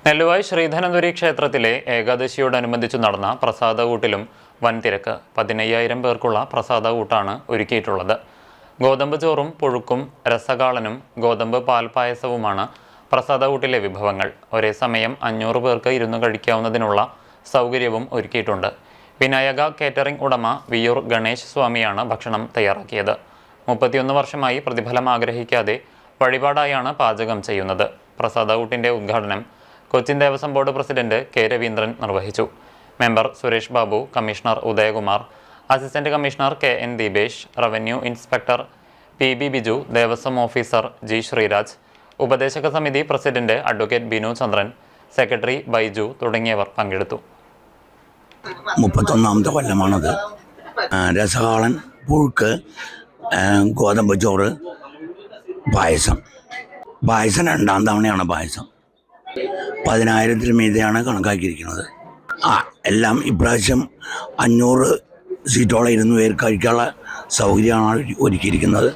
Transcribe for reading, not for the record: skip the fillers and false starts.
നെല്ലുവായ് ശ്രീധനന്തുരി ക്ഷേത്രത്തിലെ ഏകാദശിയോടനുബന്ധിച്ചു നടന്ന പ്രസാദകൂട്ടിലും വൻ തിരക്ക്. 15,000 പേർക്കുള്ള പ്രസാദകൂട്ടാണ് ഒരുക്കിയിട്ടുള്ളത്. ഗോതമ്പ് ചോറും പുഴുക്കും രസകാളനും ഗോതമ്പ് പാൽപായസവുമാണ് പ്രസാദകൂട്ടിലെ വിഭവങ്ങൾ. ഒരേ സമയം 500 പേർക്ക് ഇരുന്നു കഴിക്കാവുന്നതിനുള്ള സൗകര്യവും ഒരുക്കിയിട്ടുണ്ട്. വിനായക കേറ്ററിംഗ് ഉടമ വിയൂർ ഗണേശ് സ്വാമിയാണ് ഭക്ഷണം തയ്യാറാക്കിയത്. 31 വർഷമായി പ്രതിഫലം ആഗ്രഹിക്കാതെ വഴിപാടായാണ് പാചകം ചെയ്യുന്നത്. പ്രസാദകൂട്ടിന്റെ ഉദ്ഘാടനം Cochin Devaswom board president K Raveendran നിർവഹിച്ചു. Member Suresh Babu, commissioner Udayakumar, assistant commissioner K N Deepesh, revenue inspector P B Biju, Devaswom officer G Sreeraj, ഉപദേശക സമിതി president advocate Binu Chandran, secretary Baiju തുടങ്ങിയവർ പങ്കെടുത്തു. 31ാമത്തെ കൊല്ലമാണത്. രസകാളൻ, പുഴുക്ക്, ഗോതമ്പ് ചോറ്, പായസം 2ാം തവണയാണ് പായസം. 10,000 മീതെയാണ് കണക്കാക്കിയിരിക്കുന്നത്. എല്ലാം ഇപ്രാവശ്യം 500 സീറ്റോളം ഇരുന്ന് പേർ കഴിക്കാനുള്ള സൗകര്യമാണ് ഒരുക്കിയിരിക്കുന്നത്.